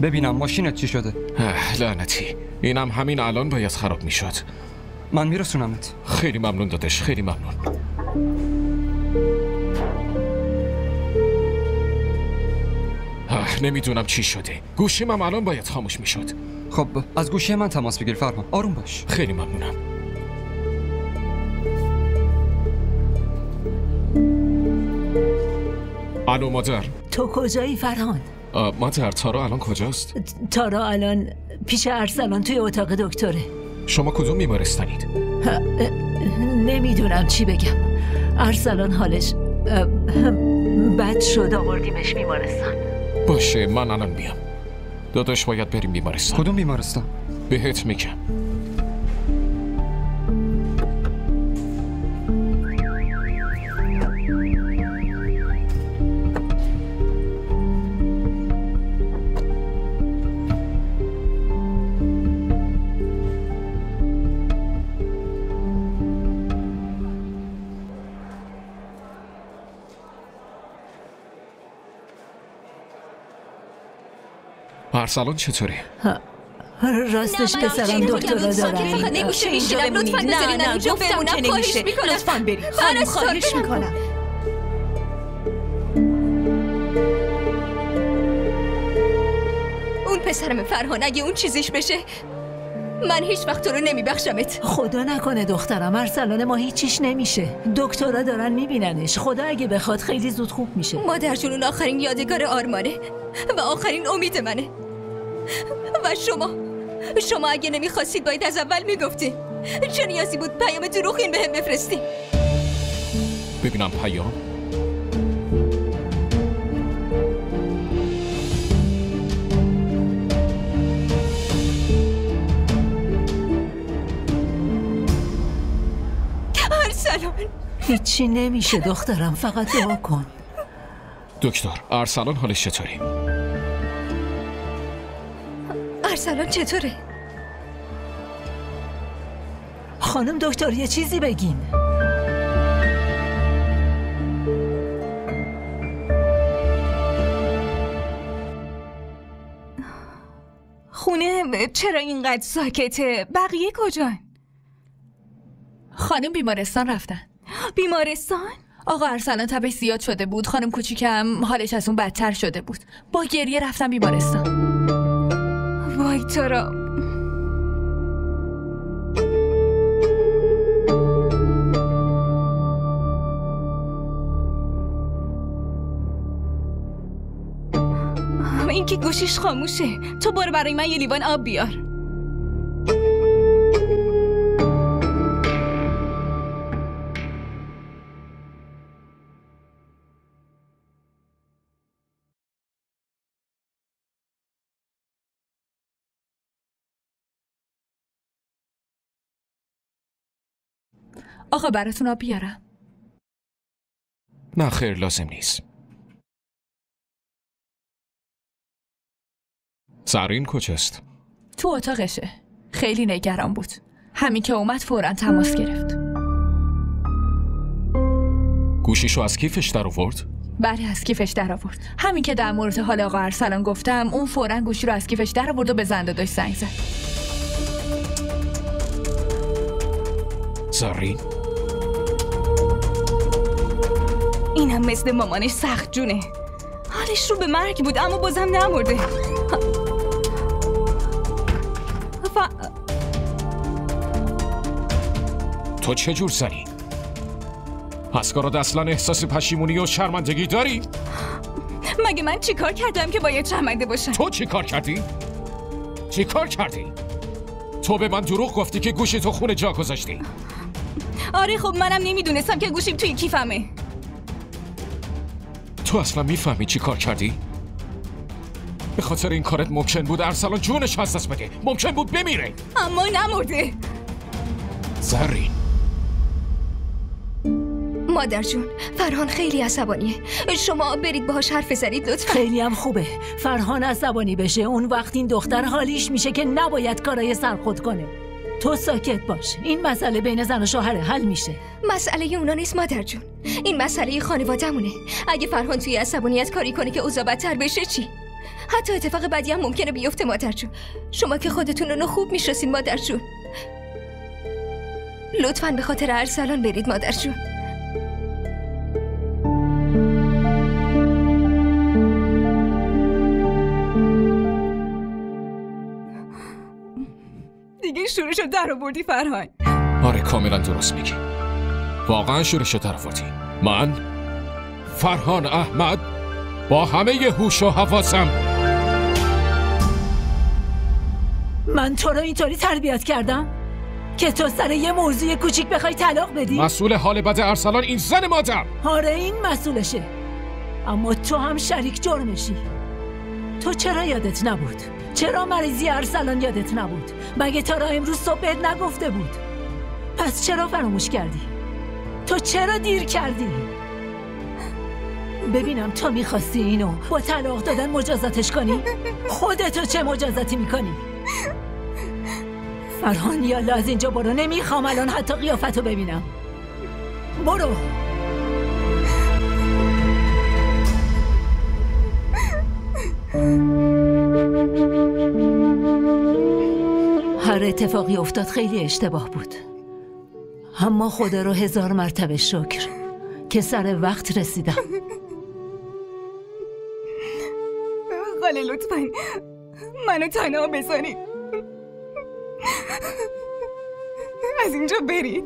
ببینم ماشینت چی شده؟ لعنتی، اینم همین الان باید خراب میشد. من میرسونمت. خیلی ممنون داداش، خیلی ممنون. نمیدونم چی شده. گوشیم هم الان باید خاموش میشد. خب از گوشی من تماس بگیر فرهان. آروم باش. خیلی ممنونم. الو مادر. تو کجایی فرهان؟ مادر تارا الان کجاست؟ تارا الان پیش ارسلان توی اتاق دکتره. شما کدوم بیمارستانید؟ نمیدونم چی بگم. ارسلان حالش بد شد، آوردیمش بیمارستان. باشه من الان میام. داداش باید بریم بیمارستان. کدوم بیمارستان؟ بهت میگم. ارسلان چطوری؟ راستش پسرم دکترا دارن. نمیشه اینجا بمونید. نه گفتم که نمیشه. لطفاً برید. خواهش میکنم. اون پسرم فرهان اگه اون چیزیش بشه من هیچ وقت تو رو نمیبخشمت. خدا نکنه دخترم، ارسلان ما هیچیش نمیشه. دکترا دارن میبیننش. خدا اگه بخواد خیلی زود خوب میشه. مادر جون اون آخرین یادگار آرمانه و آخرین امید منه. و شما اگه نمیخواستید باید از اول میگفتین. چه نیازی بود پیام دروغین بهم بفرستی؟ ببینم پیام. ارسلان هیچی نمیشه دخترم، فقط دعا کن. دکتر ارسلان حالش چطوری؟ ارسلان چطوره؟ خانم دکتر یه چیزی بگین. خونه چرا اینقدر ساکته؟ بقیه کجان؟ خانم بیمارستان رفتن. بیمارستان؟ آقا ارسلان تبش زیاد شده بود. خانم کوچیکم حالش از اون بدتر شده بود. با گریه رفتن بیمارستان. وای تارا. این که گوشیش خاموشه. تو برو برای من یه لیوان آب بیار. آقا براتون آب بیارم؟ نه خیر لازم نیست. زرین کجاست؟ تو اتاقشه. خیلی نگران بود. همین که اومد فوراً تماس گرفت. گوشیشو از کیفش در آورد؟ بله از کیفش در آورد. همین که در مورد حال آقا ارسلان گفتم اون فوراً گوشی رو از کیفش در آورد و به زنده‌داش زنگ زد. زرین اینم مثل مامانش سخت جونه. حالش رو به مرگ بود اما بازم نمرده. تو چه جور زنی؟ اسکارات اصلا احساس پشیمونی و شرمندگی داری؟ مگه من چی کار کردم که باید شرمنده باشم؟ تو چی کار کردی؟ چی کار کردی؟ تو به من دروغ گفتی که گوشی تو خونه جا گذاشتی. آره خب منم نمیدونستم که گوشیم توی کیفمه. تو اصلا میفهمی چی کار کردی؟ به خاطر این کارت ممکن بود ارسلان جونش از دست بده. ممکن بود بمیره اما نمرده. زرین مادر جون فرهان خیلی عصبانیه. شما برید باهاش حرف بزنید لطفا. خیلی هم خوبه. فرهان عصبانی بشه اون وقت این دختر حالیش میشه که نباید کارای سرخود کنه. تو ساکت باش. این مسئله بین زن و شوهر حل میشه. مسئله اونا نیست مادر جون. این مسئله خانواده‌مونه. اگه فرهان توی عصبانیت کاری کنه که اوضاع بدتر بشه چی؟ حتی اتفاق بدی هم ممکنه بیفته مادر جون. شما که خودتون رو خوب میشناسین مادر جون. لطفاً به خاطر ارسلان برید مادر جون. دیگه شورشو در آوردی فرهان. آره کاملا درست میگی. واقعا شورشو در آوردی. من فرهان احمد با همه ی هوش و حواسم. من تو رو اینطوری تربیت کردم که تو سر یه موضوع کوچیک بخوای طلاق بدی؟ مسئول حال بد ارسلان این زن مادر. آره این مسئولشه، اما تو هم شریک جرمشی. تو چرا یادت نبود؟ چرا مریضی ارسلان یادت نبود؟ مگه تا را امروز صبح بهت نگفته بود؟ پس چرا فراموش کردی؟ تو چرا دیر کردی؟ ببینم تو میخواستی اینو با طلاق دادن مجازاتش کنی؟ خودتو چه مجازاتی میکنی؟ فرهان یالا از اینجا برو، نمیخوام الان حتی قیافتو ببینم. برو. هر اتفاقی افتاد خیلی اشتباه بود، اما خدا رو 1000 مرتبه شکر که سر وقت رسیدم. خاله لطفاً منو تنها بزنید، از اینجا برید.